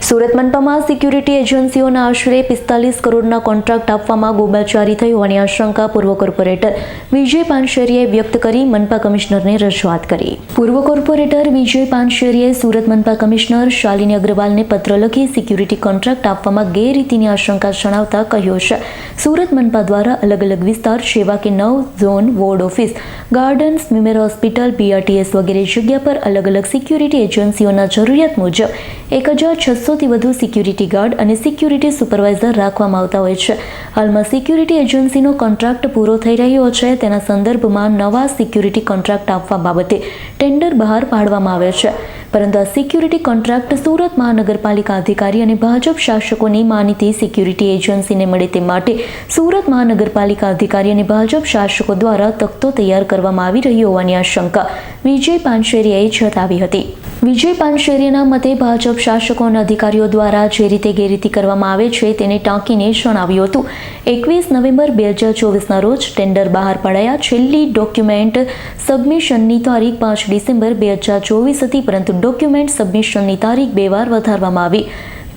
Surat મનપામાં security એજન્સીઓના આશરે 45 કરોડના contract આપવામાં ગોબાચારી થઈ હોવાની આશંકા પૂર્વ કોર્પોરેટર વિજય પાનશેરીએ વ્યક્ત કરી મનપા કમિશનરને રજૂઆત કરી. પૂર્વ કોર્પોરેટર વિજય પાનશેરીએ સુરત મનપા કમિશનર શાલિની અગ્રવાલને પત્ર લખી સિક્યુરિટી કોન્ટ્રાક્ટ આપવામાં ગેરરીતિની આશંકા જણાવતા કહ્યું છે, સુરત મનપા દ્વારા અલગ અલગ વિસ્તાર જેવા કે 9 ઝોન, વોર્ડ ઓફિસ, ગાર્ડન, સ્વિમેર હોસ્પિટલ, BRTS વગેરે જગ્યા પર અલગ અલગ સિક્યુરિટી એજન્સીઓના જરૂરિયાત મુજબ 1600 થી વધુ સિક્યુરિટી ગાર્ડ અને સિક્યુરિટી સુપરવાઇઝર રાખવામાં આવતા હોય છે. હાલમાં સિક્યુરિટી એજન્સીનો કોન્ટ્રાક્ટ પૂરો થઈ રહ્યો છે. તેના સંદર્ભમાં નવા સિક્યુરિટી કોન્ટ્રાક્ટ આપવા બાબતે ટેન્ડર બહાર પાડવામાં આવે છે, પરંતુ આ સિક્યુરિટી કોન્ટ્રાક્ટ સુરત મહાનગરપાલિકા અધિકારી અને ભાજપ શાસકોની માનીતી સિક્યુરિટી એજન્સીને મળે તે માટે સુરત મહાનગરપાલિકા અધિકારી અને ભાજપ શાસકો દ્વારા તખ્તો તૈયાર કરવામાં આવી રહ્યો હોવાની આશંકા વિજય પાનશેરીએ જતાવી હતી. વિજય પાનશેરીના મતે ભાજપ શાસકો અને અધિકારીઓ દ્વારા જે રીતે ગેરરીતિ કરવામાં આવે છે તેને ટાંકીને જણાવ્યું હતું. 21 નવેમ્બર 2024ના રોજ ટેન્ડર બહાર પડાયા. છેલ્લી ડોક્યુમેન્ટ સબમિશનની તારીખ 5 ડિસેમ્બર 2024 હતી, પરંતુ ડોક્યુમેન્ટ સબમિશનની તારીખ 2 વાર વધારવામાં આવી.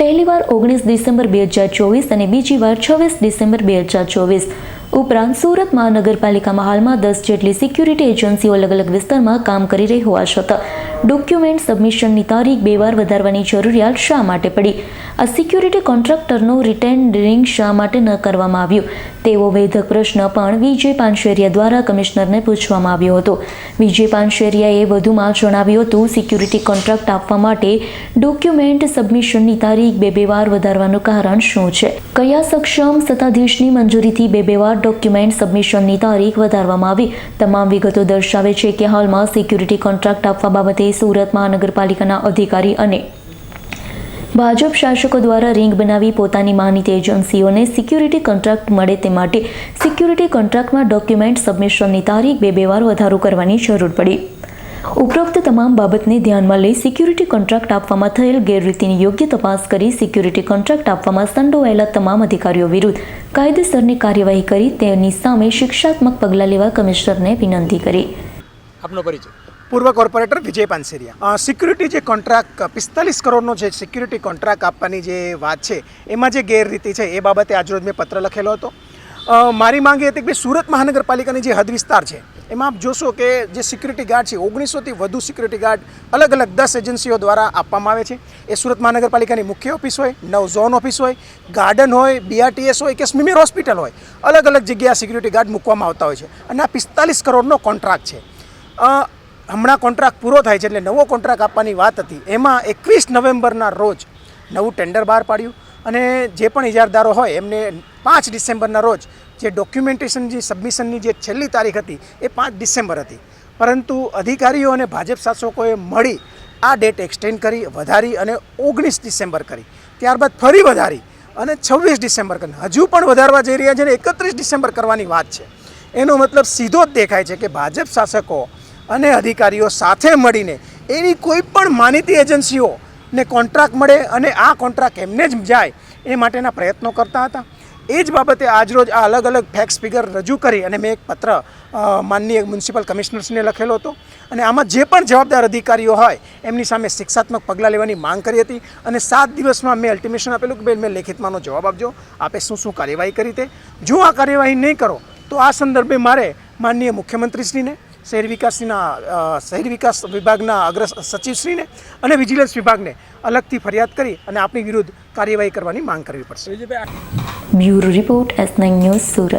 પહેલી વાર 19 ડિસેમ્બર 2024 અને બીજી વાર 26 ડિસેમ્બર 2024. ઉપરાંત સુરત મહાનગરપાલિકામાં હાલમાં 10 જેટલી સિક્યુરિટી એજન્સીઓ અલગ અલગ વિસ્તારમાં કામ કરી રહી હોવા છતાં ડોક્યુમેન્ટ સબમિશનની તારીખ 2 વાર વધારવાની જરૂરિયાત શા માટે પડી? આ સિક્યુરિટી કોન્ટ્રાક્ટરનું રિટેન્ડરિંગ શા માટે ન કરવામાં આવ્યું? તેવો વેધક પ્રશ્ન પણ વિજય પાનશેરીયા દ્વારા કમિશનરને પૂછવામાં આવ્યો હતો. વિજય પાનશેરીયાએ વધુમાં જણાવ્યું હતું, સિક્યુરિટી કોન્ટ્રાક્ટ આપવા માટે ડોક્યુમેન્ટ સબમિશનની તારીખ 2 વાર વધારવાનું કારણ શું છે? કયા સક્ષમ સત્તાધીશની મંજૂરીથી 2 વાર ડોક્યુમેન્ટ સબમિશનની તારીખ વધારવામાં આવી? તમામ વિગતો દર્શાવે છે કે હાલમાં સિક્યુરિટી કોન્ટ્રાક્ટ આપવા બાબતે સુરત મહાનગરપાલિકાના અધિકારી અને ભાજપ શાસકો દ્વારા રિંગ બનાવી પોતાની માનીતી એજન્સીઓને સિક્યુરિટી કોન્ટ્રાક્ટ મળે તે માટે સિક્યુરિટી કોન્ટ્રાક્ટમાં ડોક્યુમેન્ટ સબમિશનની તારીખ 2 વાર વધારો કરવાની જરૂર પડી. ઉપરોક્ત તમામ બાબતને ધ્યાનમાં લઈ સિક્યુરિટી કોન્ટ્રાક્ટ આપવામાં થયેલ ગેરરીતિની યોગ્ય તપાસ કરી સિક્યુરિટી કોન્ટ્રાક્ટ આપવામાં સંડોવાયેલા તમામ અધિકારીઓ વિરુદ્ધ કાયદેસરની કાર્યવાહી કરી તેની સામે શિક્ષાત્મક પગલાં લેવા કમિશનરને વિનંતી કરી. આપનો પરિચય? પૂર્વ કોર્પોરેટર વિજય પાનશેરીયા. સિક્યુરિટી જે કોન્ટ્રાક્ટ 45 કરોડનો જે સિક્યુરિટી કોન્ટ્રાક્ટ આપવાની જે વાત છે એમાં જે ગેરરીતિ છે એ બાબતે આજરોજ મેં પત્ર લખેલો હતો. મારી માંગ એ હતી કે સુરત મહાનગરપાલિકાની જે હદ વિસ્તાર છે એમાં આપ જોશો કે જે સિક્યુરિટી ગાર્ડ છે 1900થી વધુ સિક્યુરિટી ગાર્ડ અલગ અલગ 10 એજન્સીઓ દ્વારા આપવામાં આવે છે. એ સુરત મહાનગરપાલિકાની મુખ્ય ઓફિસ હોય, 9 ઝોન ઓફિસ હોય, ગાર્ડન હોય, BRTS હોય કે સ્વિમેર હોસ્પિટલ હોય, અલગ અલગ જગ્યાએ સિક્યુરિટી ગાર્ડ મૂકવામાં આવતા હોય છે અને આ 45 કરોડનો કોન્ટ્રાક્ટ છે. હમણાં કોન્ટ્રાક્ટ પૂરો થાય છે એટલે નવો કોન્ટ્રાક્ટ આપવાની વાત હતી. એમાં 21 નવેમ્બરના રોજ નવું ટેન્ડર બહાર પાડ્યું અને જે પણ ઇજારદારો હોય એમને 5 ડિસેમ્બરના રોજ જે ડોક્યુમેન્ટેશન જે સબમિશનની જે છેલ્લી તારીખ હતી એ 5 ડિસેમ્બર હતી, પરંતુ અધિકારીઓ અને ભાજપ શાસકોએ મળી આ ડેટ એક્સટેન્ડ કરી, વધારી અને 19 ડિસેમ્બર કરી. ત્યારબાદ ફરી વધારી અને 26 ડિસેમ્બર કરી. હજુ પણ વધારવા જઈ રહ્યા છે અને 31 ડિસેમ્બર કરવાની વાત છે. એનો મતલબ સીધો જ દેખાય છે કે ભાજપ શાસકો અને અધિકારીઓ સાથે મળીને એવી કોઈ પણ માનીતી એજન્સીઓને કોન્ટ્રાક્ટ મળે અને આ કોન્ટ્રાક્ટ એમને જ જાય એ માટેના પ્રયત્નો કરતા હતા. એ જ બાબતે આજરોજ આ અલગ અલગ ફેક્સ ફિગર રજૂ કરી અને મેં એક પત્ર માનનીય મ્યુનિસિપલ કમિશનર્સને લખેલો હતો અને આમાં જે પણ જવાબદાર અધિકારીઓ હોય એમની સામે શિક્ષાત્મક પગલાં લેવાની માંગ કરી હતી અને 7 દિવસમાં મેં અલ્ટિમેશન આપેલું કે મેં લેખિતમાંનો જવાબ આપજો, આપે શું કાર્યવાહી કરી તે. જો આ કાર્યવાહી નહીં કરો તો આ સંદર્ભે મારે માનનીય મુખ્યમંત્રીશ્રીને, શહેરી વિકાસ વિભાગના અગ્ર સચિવશ્રીને અને વિજિલન્સ વિભાગને અલગથી ફરિયાદ કરી અને આપની વિરુદ્ધ કાર્યવાહી કરવાની માંગ કરવી પડશે. Bureau report S9 news Surat.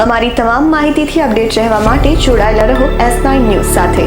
અમારી તમામ માહિતીથી અપડેટ રહેવા માટે જોડાયેલા રહો S9 ન્યૂઝ સાથે.